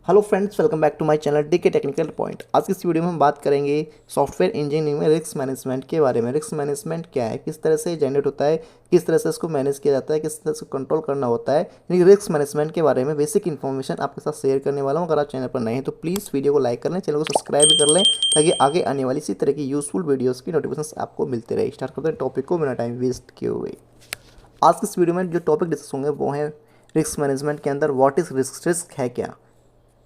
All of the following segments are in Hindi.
Hello friends, welcome back to my channel DK technical point. आज की इस वीडियो में हम बात करेंगे सॉफ्टवेयर इंजीनियरिंग में रिस्क मैनेजमेंट के बारे में। रिस्क मैनेजमेंट क्या है, किस तरह से जनरेट होता है, किस तरह से इसको मैनेज किया जाता है, किस तरह से कंट्रोल करना होता है। यानी रिस्क मैनेजमेंट के बारे में बेसिक इन्फॉर्मेशन आपके साथ शेयर करने वाला हूँ। अगर आप चैनल पर नए हैं तो प्लीज़ वीडियो को लाइक कर लें, चैनल को सब्सक्राइब भी कर लें ताकि आगे आने वाली इसी तरह की यूजफुल वीडियोज़ की नोटिफिकेशन आपको मिलते रहे। स्टार्ट करते हैं टॉपिक को बिना टाइम वेस्ट किए हुए। आज की इस वीडियो में जो टॉपिक डिस्कस होंगे वो है रिस्क मैनेजमेंट के अंदर व्हाट इज़ रिस्क, रिस्क है क्या,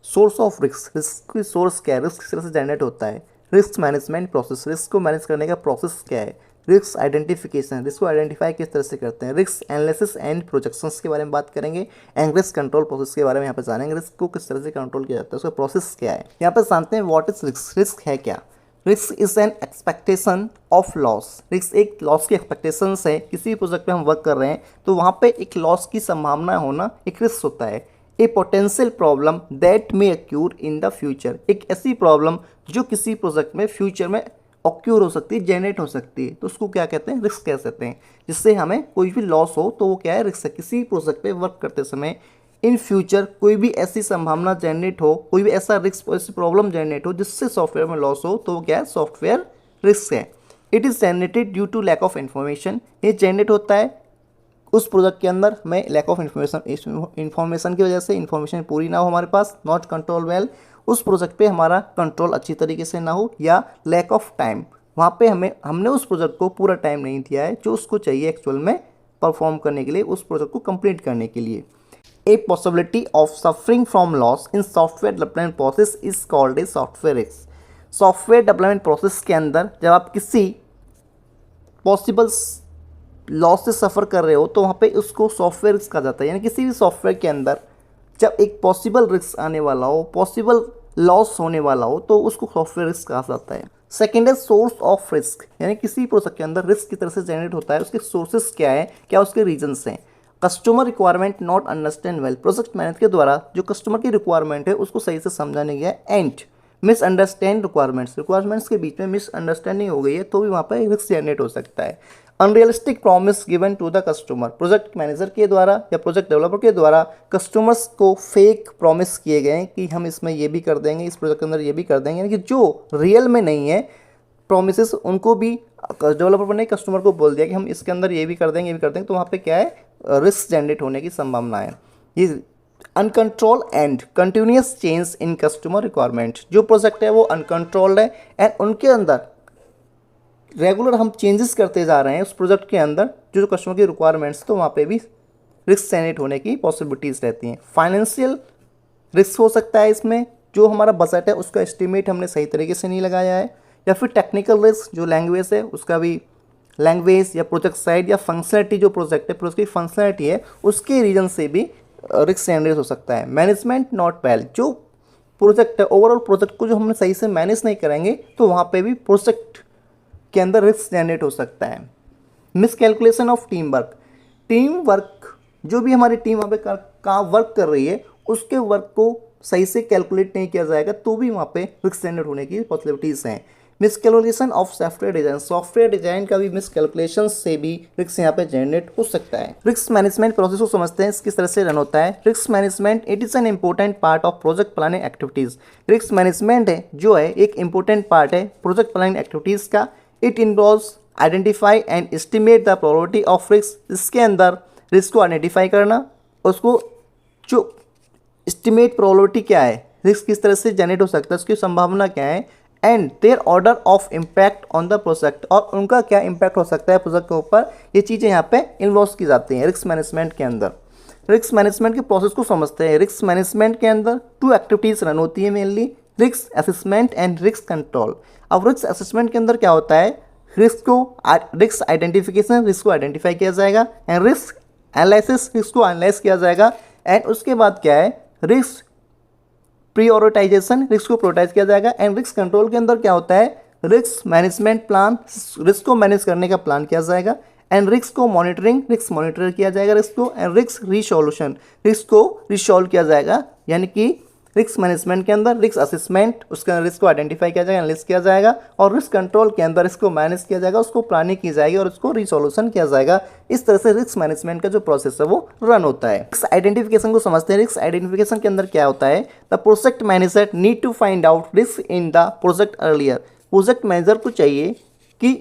सोर्स ऑफ रिस्क, रिस्क की सोर्स क्या है, रिस्क किस तरह से जनरेट होता है, रिस्क मैनेजमेंट प्रोसेस, रिस्क को मैनेज करने का प्रोसेस क्या है, रिस्क आइडेंटिफिकेशन, रिस्क को आइडेंटिफाई किस तरह से करते हैं, रिस्क एनालिसिस एंड प्रोजेक्शंस के बारे में बात करेंगे, एंड रिस्क कंट्रोल प्रोसेस के बारे में यहाँ पर जानेंगे। रिस्क को किस तरह से कंट्रोल किया जाता है, उसका प्रोसेस क्या है। यहाँ पर जानते हैं व्हाट इज रिस्क। रिस्क है क्या? Risk is an expectation of loss. Risk एक लॉस की एक्सपेक्टेशन है। किसी भी प्रोजेक्ट पे हम वर्क कर रहे हैं तो वहाँ पे एक लॉस की संभावना होना एक रिस्क होता है। A potential problem that may occur in the future, एक ऐसी प्रॉब्लम जो किसी प्रोजेक्ट में फ्यूचर में ऑक्यूर हो सकती है, जनरेट हो सकती है, तो उसको क्या कहते हैं, रिस्क कह सकते हैं। जिससे हमें कोई भी लॉस हो तो वो क्या है, रिस्क है। किसी प्रोजेक्ट पे वर्क करते समय इन फ्यूचर कोई भी ऐसी संभावना जनरेट हो, कोई भी ऐसा रिस्क, ऐसी प्रॉब्लम जनरेट हो जिससे सॉफ्टवेयर में लॉस हो, तो वो क्या है, सॉफ्टवेयर रिस्क है। It is generated due to lack of information, ये जनरेट होता है उस प्रोजेक्ट के अंदर हमें लैक ऑफ इन्फॉर्मेशन की वजह से, इन्फॉर्मेशन पूरी ना हो हमारे पास, नॉट कंट्रोल वेल, उस प्रोजेक्ट पे हमारा कंट्रोल अच्छी तरीके से ना हो, या लैक ऑफ टाइम, वहाँ पे हमने उस प्रोजेक्ट को पूरा टाइम नहीं दिया है जो उसको चाहिए एक्चुअल में परफॉर्म करने के लिए, उस प्रोजेक्ट को कंप्लीट करने के लिए। A possibility of suffering from loss in software development process is called a software risk. Software development process के अंदर जब आप किसी पॉसिबल लॉस से सफ़र कर रहे हो तो वहाँ पे उसको सॉफ्टवेयर रिस्क कहा जाता है। यानी किसी भी सॉफ्टवेयर के अंदर जब एक पॉसिबल रिस्क आने वाला हो, पॉसिबल लॉस होने वाला हो, तो उसको सॉफ्टवेयर रिस्क कहा जाता है। सेकेंड है सोर्स ऑफ रिस्क, यानी किसी प्रोजेक्ट के अंदर रिस्क की तरह से जनरेट होता है, उसके सोर्सेस क्या है, क्या उसके रीजन्स हैं। Customer requirement not understand well, project manager के द्वारा जो कस्टमर की रिक्वायरमेंट है उसको सही से समझा नहीं गया। एंड मिसअंडरस्टैंड रिक्वायरमेंट्स के बीच में मिसअंडरस्टैंडिंग हो गई है तो भी वहाँ पर रिस्क जनरेट हो सकता है। Unrealistic promise given to the customer, project manager के द्वारा या प्रोजेक्ट डेवलपर के द्वारा कस्टमर्स को फेक प्रॉमिस किए गए कि हम इसमें ये भी कर देंगे, इस प्रोजेक्ट के अंदर ये भी कर देंगे, यानी कि जो रियल में नहीं है प्रॉमिसेस, उनको भी डेवलपर ने कस्टमर को बोल दिया कि हम इसके अंदर ये भी कर देंगे, ये भी कर देंगे, तो वहाँ पे क्या है, रिस्क जनरेट होने की संभावना है। ये uncontrol and continuous change in customer requirement, जो प्रोजेक्ट है वो अनकंट्रोल्ड है एंड उनके अंदर रेगुलर हम चेंजेस करते जा रहे हैं उस प्रोजेक्ट के अंदर जो कस्टमर की रिक्वायरमेंट्स, तो वहाँ पे भी रिस्क जनरेट होने की पॉसिबिलिटीज़ रहती हैं। फाइनेंशियल रिस्क हो सकता है इसमें, जो हमारा बजट है उसका एस्टिमेट हमने सही तरीके से नहीं लगाया है, या फिर टेक्निकल रिस्क, जो लैंग्वेज है उसका भी, लैंग्वेज या प्रोजेक्ट साइड या फंक्शनलिटी, जो प्रोजेक्ट है प्रोजेक्ट की फंक्शनलिटी है उसके रीजन से भी रिस्क जनरेट हो सकता है। मैनेजमेंट नॉट वेल, जो प्रोजेक्ट है ओवरऑल प्रोजेक्ट को जो हमने सही से मैनेज नहीं करेंगे तो वहाँ पे भी प्रोजेक्ट के अंदर रिस्क जनरेट हो सकता है। Miscalculation of team work, team work जो भी हमारी टीम वहाँ पे कहाँ वर्क कर रही है उसके वर्क को सही से कैलकुलेट नहीं किया जाएगा तो भी वहाँ पे रिस्क जनरेट होने की पॉसिबिलिटीज़ हैं। Miscalculation of software design, software design का भी मिसकैलकुलेशन से भी रिस्क यहाँ पे जनरेट हो सकता है। रिस्क मैनेजमेंट प्रोसेस को समझते हैं किस तरह से रन होता है। Risk management it is an important part of project planning activities, risk management है जो है एक इंपॉर्टेंट पार्ट है प्रोजेक्ट प्लानिंग एक्टिविटीज़ का। It involves identify and estimate the probability of risk, इसके अंदर रिस्क को आइडेंटिफाई करना, उसको जो एस्टिमेट प्रोबेबिलिटी क्या है, रिस्क किस तरह से जनरेट हो सकता है, उसकी संभावना क्या है, and their order of impact on the project, और उनका क्या इम्पैक्ट हो सकता है प्रोजेक्ट के ऊपर, ये चीज़ें यहाँ पे इन्वॉल्व की जाती हैं रिस्क मैनेजमेंट के अंदर। रिस्क मैनेजमेंट के प्रोसेस को समझते हैं। रिस्क मैनेजमेंट के अंदर 2 एक्टिविटीज़ रन होती है mainly, risk assessment and risk control. अब रिस्क असेसमेंट के अंदर क्या होता है, रिस्क आइडेंटिफिकेशन, रिस्क को आइडेंटिफाई किया जाएगा, एंड रिस्क एनालिसिस, रिस्क को एनालाइज किया जाएगा, एंड उसके बाद क्या है, रिस्क प्रियोरिटाइजेशन, रिस्क को प्रोटाइज किया जाएगा, एंड रिस्क कंट्रोल के अंदर क्या होता है, रिस्क मैनेजमेंट प्लान, रिस्क को मैनेज करने का प्लान किया जाएगा, एंड रिस्क को मॉनिटरिंग, रिस्क मॉनिटर किया जाएगा रिस्क को, एंड रिस्क रिसोल्यूशन, रिस्क को रिसॉल्व किया जाएगा, यानी कि रिस्क मैनेजमेंट के अंदर रिस्क असेसमेंट, उसके अंदर रिस्क को आइडेंटिफाई किया जाएगा, एनालिसिस किया जाएगा, और रिस्क कंट्रोल के अंदर इसको मैनेज किया जाएगा, उसको प्लानिंग की जाएगी और उसको रिसोल्यूशन किया जाएगा। इस तरह से रिस्क मैनेजमेंट का जो प्रोसेस है वो रन होता है। रिस्क आइडेंटिफिकेशन को समझते हैं। रिस्क आइडेंटिफिकेशन के अंदर क्या होता है, the project manager need to find out risk in the project earlier. Project manager को चाहिए कि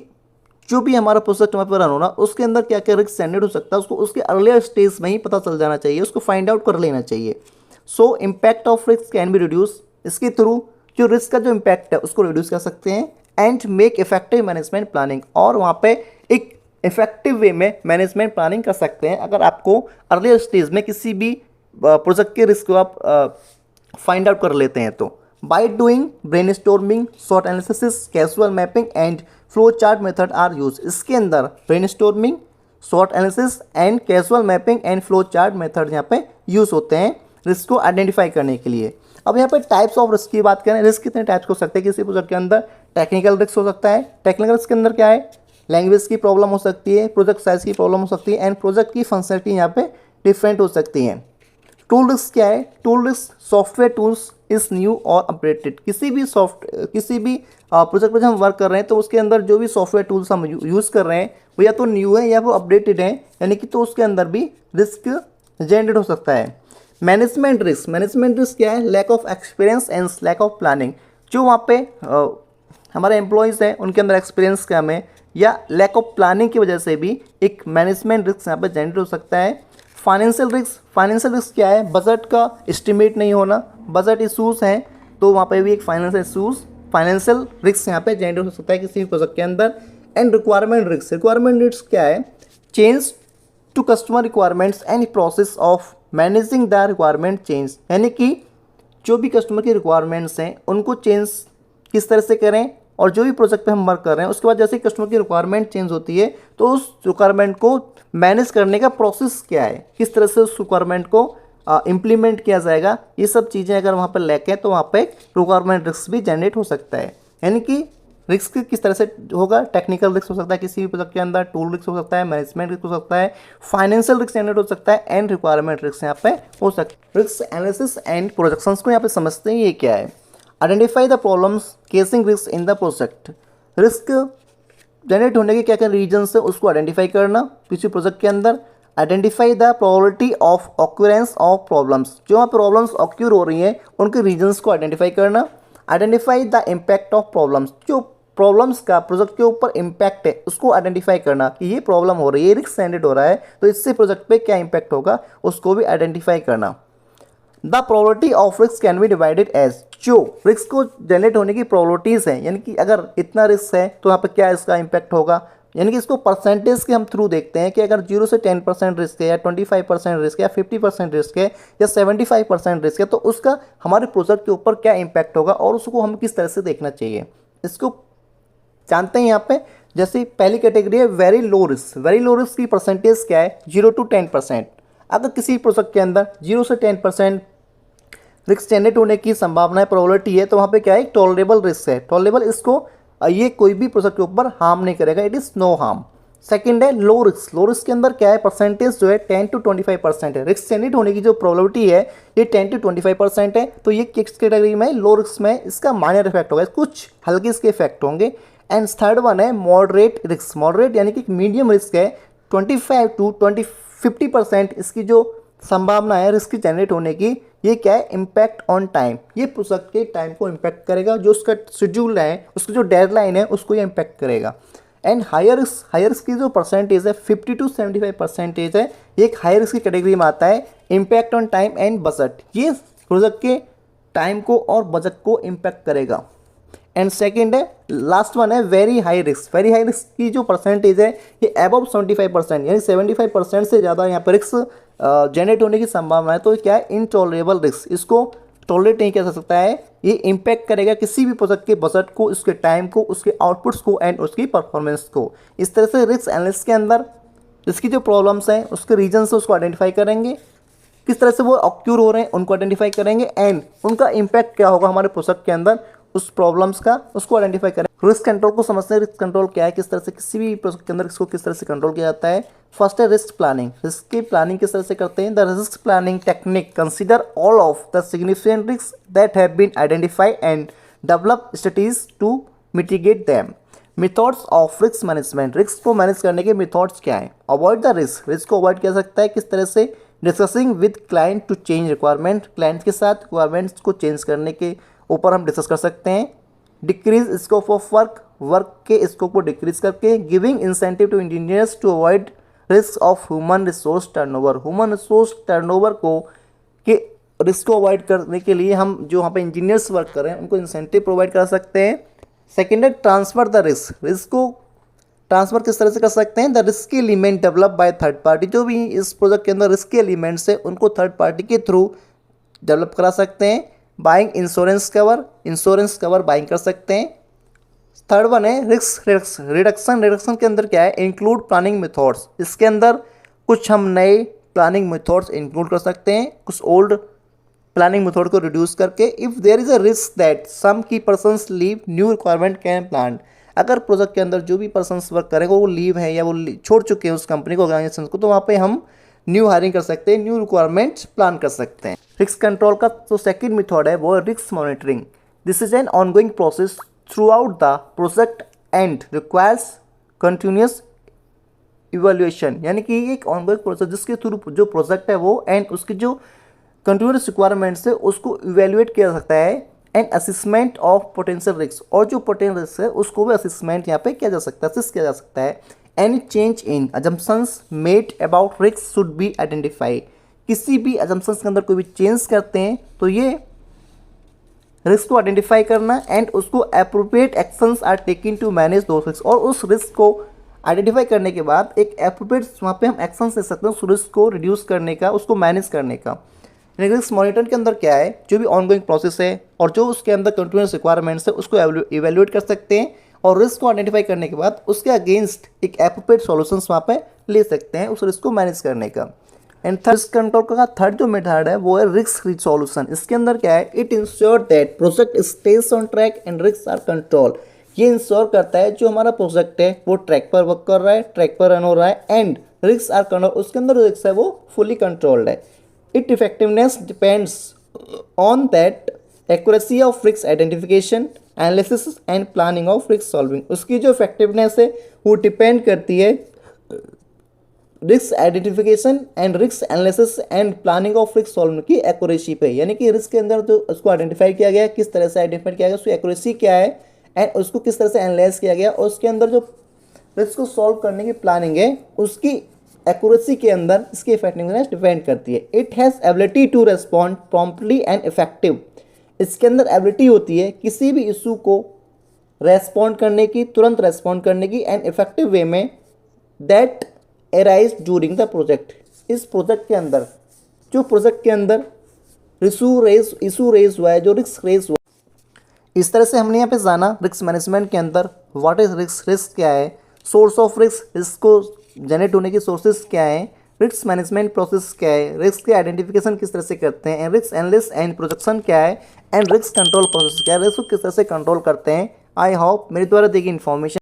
जो भी हमारा प्रोजेक्ट वहाँ पर रन होना उसके अंदर क्या क्या रिस्क जनरेट हो सकता है उसको उसके अर्लियर स्टेज में ही पता चल जाना चाहिए, उसको फाइंड आउट कर लेना चाहिए। सो impact of risk can be reduce, इसके थ्रू जो रिस्क का जो इम्पैक्ट है उसको रिड्यूस कर सकते हैं। And make effective management planning, और वहाँ पे एक इफेक्टिव वे में मैनेजमेंट प्लानिंग कर सकते हैं अगर आपको अर्लियर स्टेज में किसी भी प्रोजेक्ट के रिस्क को आप फाइंड आउट कर लेते हैं तो। By doing brainstorming, short analysis, casual mapping and flow chart method are use. इसके अंदर brainstorming, short analysis and casual mapping and flow chart method यहाँ पे यूज होते हैं रिस्क को आइडेंटिफाई करने के लिए। अब यहाँ पे टाइप्स ऑफ रिस्क की बात करें, रिस्क कितने टाइप्स हो सकते हैं किसी प्रोजेक्ट के अंदर। टेक्निकल रिस्क हो सकता है, टेक्निकल रिस्क के अंदर क्या है, लैंग्वेज की प्रॉब्लम हो सकती है, प्रोजेक्ट साइज की प्रॉब्लम हो सकती है, एंड प्रोजेक्ट की फंक्शनलिटी यहाँ पे डिफरेंट हो सकती है। टूल रिस्क क्या है, tool risk software tools is new और अपडेटेड। किसी भी प्रोजेक्ट पर जब हम वर्क कर रहे हैं तो उसके अंदर जो भी सॉफ्टवेयर टूल्स हम यूज़ कर रहे हैं वो या तो न्यू है या वो अपडेटेड है, यानी कि तो उसके अंदर भी रिस्क जनरेट हो सकता है। मैनेजमेंट रिस्क क्या है, lack of experience and lack of planning. जो वहाँ पे हमारे एम्प्लॉयज़ हैं उनके अंदर एक्सपीरियंस कम है या लैक ऑफ प्लानिंग की वजह से भी एक मैनेजमेंट रिस्क यहाँ पे जनरेट हो सकता है। फाइनेंशियल रिस्क क्या है, बजट का एस्टिमेट नहीं होना, बजट इशूज़ हैं तो वहाँ पे भी एक फाइनेंशियल रिस्क यहाँ पे जनरेट हो सकता है किसी भी प्रोजेक्ट के अंदर। एंड रिक्वायरमेंट रिस्क क्या है, change to customer requirements and process of managing the requirement change, यानी कि जो भी कस्टमर की रिक्वायरमेंट्स हैं उनको चेंज किस तरह से करें, और जो भी प्रोजेक्ट पे हम वर्क कर रहे हैं उसके बाद जैसे कस्टमर की रिक्वायरमेंट चेंज होती है तो उस रिक्वायरमेंट को मैनेज करने का प्रोसेस क्या है, किस तरह से उस रिक्वायरमेंट को इम्प्लीमेंट किया जाएगा, ये सब चीज़ें अगर वहाँ पर लैक है तो वहाँ पे रिक्वायरमेंट रिस्क भी जनरेट हो सकता है। यानी कि रिस्क किस तरह से होगा, टेक्निकल रिस्क हो सकता है किसी भी प्रोजेक्ट के अंदर, टूल रिस्क हो सकता है, मैनेजमेंट रिस्क हो सकता है, फाइनेंशियल रिस्क जनरेट हो सकता है, एंड रिक्वायरमेंट रिस्क यहाँ पे हो सकता है। रिस्क एनालिसिस एंड प्रोजेक्शंस को यहाँ पे समझते हैं, ये क्या है। Identify the problems casing risk in the project, risk generate होने के क्या क्या रीजन्स है उसको आइडेंटिफाई करना किसी प्रोजेक्ट के अंदर। Identify the probability of occurrence of problems, जो वहाँ प्रॉब्लम्स ऑक्यूर हो रही हैं उनके रीजन्स को आइडेंटिफाई करना। Identify the impact of problems, जो प्रॉब्लम्स का प्रोजेक्ट के ऊपर इम्पैक्ट है उसको आइडेंटिफाई करना कि ये प्रॉब्लम हो रही है, रिस्क जनरेट हो रहा है तो इससे प्रोजेक्ट पे क्या इम्पैक्ट होगा उसको भी आइडेंटिफाई करना। The probability of risk can be divided as, जो रिस्क को जनरेट होने की प्रोबेबिलिटीज़ हैं, यानी कि अगर इतना रिस्क है तो यहाँ पर क्या इसका इम्पैक्ट होगा, यानी कि इसको परसेंटेज के हम थ्रू देखते हैं कि अगर 0 से 10% रिस्क है या 25% रिस्क है या 50% रिस्क है या 75% रिस्क है तो उसका हमारे प्रोजेक्ट के ऊपर क्या इम्पैक्ट होगा और उसको हम किस तरह से देखना चाहिए, इसको जानते हैं यहाँ पे। जैसे पहली कैटेगरी है वेरी लो रिस्क की परसेंटेज क्या है, 0 to 10%। अगर किसी प्रोजेक्ट के अंदर 0 से 10% रिस्क जनरेट होने की संभावना है, प्रोबेबिलिटी है, तो वहाँ पे क्या है, टॉलरेबल रिस्क है। टॉलरेबल, इसको ये कोई भी प्रोजेक्ट के ऊपर हार्म नहीं करेगा, it is no harm. Second है लो रिस्क के अंदर क्या है, परसेंटेज जो है 10 to 25% है। रिस्क जनरेट होने की जो प्रोबेबिलिटी है ये 10 to 25% है, तो ये किस कैटेगरी में, लो रिस्क में। इसका माइनर इफेक्ट होगा, कुछ हल्के इसके इफेक्ट होंगे। एंड थर्ड वन है मॉडरेट रिस्क, मॉडरेट यानी कि मीडियम रिस्क है, 25 to 50% इसकी जो संभावना है रिस्क जनरेट होने की। ये क्या है, इम्पैक्ट ऑन टाइम, ये प्रोजेक्ट के टाइम को इम्पैक्ट करेगा, जो उसका शेड्यूल है उसकी जो डेडलाइन है उसको ये इम्पैक्ट करेगा। एंड हायर रिस्क की जो परसेंटेज है 50 to 75% है, ये एक हायर रिस्क की कैटेगरी में आता है। Impact on time and budget, ये प्रोजेक्ट के टाइम को और बजट को इम्पैक्ट करेगा। एंड सेकेंड है लास्ट वन है वेरी हाई रिस्क की जो परसेंटेज है ये अबव 75%, यानी 75% से ज़्यादा यहाँ पर रिस्क जनरेट होने की संभावना है। तो क्या है, इनटॉलरेबल रिस्क, इसको टॉलरेट नहीं किया जा सकता है, ये इम्पैक्ट करेगा किसी भी प्रोजेक्ट के बजट को, उसके टाइम को, उसके आउटपुट्स को एंड उसकी परफॉर्मेंस को। इस तरह से रिस्क एनालिसिस के अंदर इसकी जो प्रॉब्लम्स हैं उसके रीजन्स उसको आइडेंटिफाई करेंगे, किस तरह से वो ऑक्यूर हो रहे हैं उनको आइडेंटिफाई करेंगे, एंड उनका इम्पैक्ट क्या होगा हमारे प्रोजेक्ट के अंदर उस प्रॉब्लम्स का, उसको आइडेंटिफाई करें। रिस्क कंट्रोल को समझते हैं। रिस्क कंट्रोल क्या है, किस तरह से किसी भी प्रोजेक्ट के अंदर इसको किस तरह से कंट्रोल किया जाता है। फर्स्ट है रिस्क प्लानिंग। रिस्क की प्लानिंग किस तरह से करते हैं। The risk planning technique consider all of the significant risk that have been identified and develop strategies to mitigate them. Methods of risk management. Risk को मैनेज करने के मेथड्स क्या है। Avoid the risk. रिस्क को अवॉइड किया जा सकता है किस तरह से। Discussing with client to change requirement. Client के साथ रिक्वायरमेंट्स को चेंज करने के ऊपर हम डिस्कस कर सकते हैं। Decrease scope of work. Work के स्कोप को डिक्रीज करके। Giving incentive to engineers to avoid risk of human resource turnover. Human resource turnover को के रिस्क को अवॉइड करने के लिए हम जो वहाँ पे इंजीनियर्स वर्क कर रहे हैं उनको इंसेंटिव प्रोवाइड कर सकते हैं। सेकेंड है ट्रांसफर द रिस्क। रिस्क को ट्रांसफर किस तरह से कर सकते हैं। The risk element develop by third party. जो भी इस प्रोजेक्ट के अंदर रिस्क एलिमेंट्स है उनको थर्ड पार्टी के थ्रू डेवलप करा सकते हैं। Buying insurance cover. Insurance cover buying कर सकते हैं। थर्ड वन है रिस्क रिडक्शन। रिडक्शन के अंदर क्या है। Include planning methods. इसके अंदर कुछ हम नए प्लानिंग मेथड्स इंक्लूड कर सकते हैं कुछ ओल्ड प्लानिंग मेथड को रिड्यूस करके। If there is a risk that some key persons leave new requirement can plan. अगर प्रोजेक्ट के अंदर जो भी पर्सनस वर्क करेंगे वो लीव है या वो छोड़ चुके हैं उस कंपनी को, ऑर्गेनाइजेशन को, तो वहाँ पे हम न्यू हायरिंग कर सकते हैं, न्यू रिक्वायरमेंट्स प्लान कर सकते हैं। रिस्क कंट्रोल का जो सेकंड मेथड है वो है risk monitoring. This is an ongoing process through out the project and requires continuous evaluation. यानी कि एक ऑनगोइंग प्रोसेस जिसके थ्रू जो प्रोजेक्ट है वो एंड उसकी जो कंटिन्यूस रिक्वायरमेंट्स है उसको इवेल्युएट किया जा सकता है। And assessment of potential risk. और जो पोटेंशियल रिस्क है उसको भी असेसमेंट यहाँ पे किया जा सकता है, असेस किया जा सकता है। Any change in assumptions made about risk should be identify. किसी भी अजम्पशंस के अंदर कोई भी चेंज करते हैं तो ये रिस्क को आइडेंटिफाई करना एंड उसको appropriate actions are taking to manage the risk. और उस रिस्क को आइडेंटिफाई करने के बाद एक अप्रोप्रिएट वहाँ पे हम एक्शंस ले सकते हैं उस रिस्क को रिड्यूस करने का, उसको मैनेज करने का। रिस्क मॉनिटर के अंदर क्या है, जो भी ऑनगोइंग प्रोसेस है और जो उसके अंदर कंटिन्यूस रिक्वायरमेंट्स है उसको इवेल्युएट कर सकते हैं और रिस्क को आइडेंटिफाई करने के बाद उसके अगेंस्ट एक एप्रोप्रिएट सॉल्यूशंस वहाँ पे ले सकते हैं उस रिस्क को मैनेज करने का। एंड रिस्क कंट्रोल का थर्ड जो मेथड है वो है रिस्क रिसोल्यूशन। इसके अंदर क्या है, it ensure that project stays on track and risk are control. ये इंश्योर करता है जो हमारा प्रोजेक्ट है वो ट्रैक पर वर्क कर रहा है, ट्रैक पर रन हो रहा है एंड रिस्क आर कंट्रोल, उसके अंदर जो रिस्क है वो फुली कंट्रोल्ड है। Its effectiveness depends on that accuracy of risk identification, analysis and planning of risk solving। उसकी जो effectiveness है वो डिपेंड करती है risk identification and risk analysis and planning of risk solving की एक्यूरेसी पे। यानी कि रिस्क के अंदर जो उसको आइडेंटिफाई किया गया, किस तरह से आइडेंटिफाई किया गया, उसकी एक्यूरेसी क्या है एंड उसको किस तरह से एनालाइज किया गया और उसके अंदर जो रिस्क को सॉल्व करने की प्लानिंग है उसकी एक्यूरेसी के अंदर इसकी इफेक्टिवनेस डिपेंड करती है। It has ability to respond promptly and effective. इसके अंदर एबिलिटी होती है किसी भी इशू को रेस्पॉन्ड करने की, तुरंत रेस्पॉन्ड करने की एंड इफेक्टिव वे में that arise during the project. इस प्रोजेक्ट के अंदर जो प्रोजेक्ट के अंदर इशू रेज हुआ है, जो रिस्क रेज हुआ, इस तरह से हमने यहाँ पे जाना रिस्क मैनेजमेंट के अंदर व्हाट इज रिस्क, रिस्क क्या है, सोर्स ऑफ रिस्क, रिस्क को जनरेट होने की सोर्सेज क्या है, रिस्क मैनेजमेंट प्रोसेस क्या है, रिस्क के आइडेंटिफिकेशन किस तरह से करते हैं, रिस्क एनालिसिस एंड प्रोजेक्शन क्या है एंड रिस्क कंट्रोल प्रोसेस क्या है, रिस्क को किस तरह से कंट्रोल करते हैं। आई होप मेरे द्वारा दी गई इन्फॉर्मेशन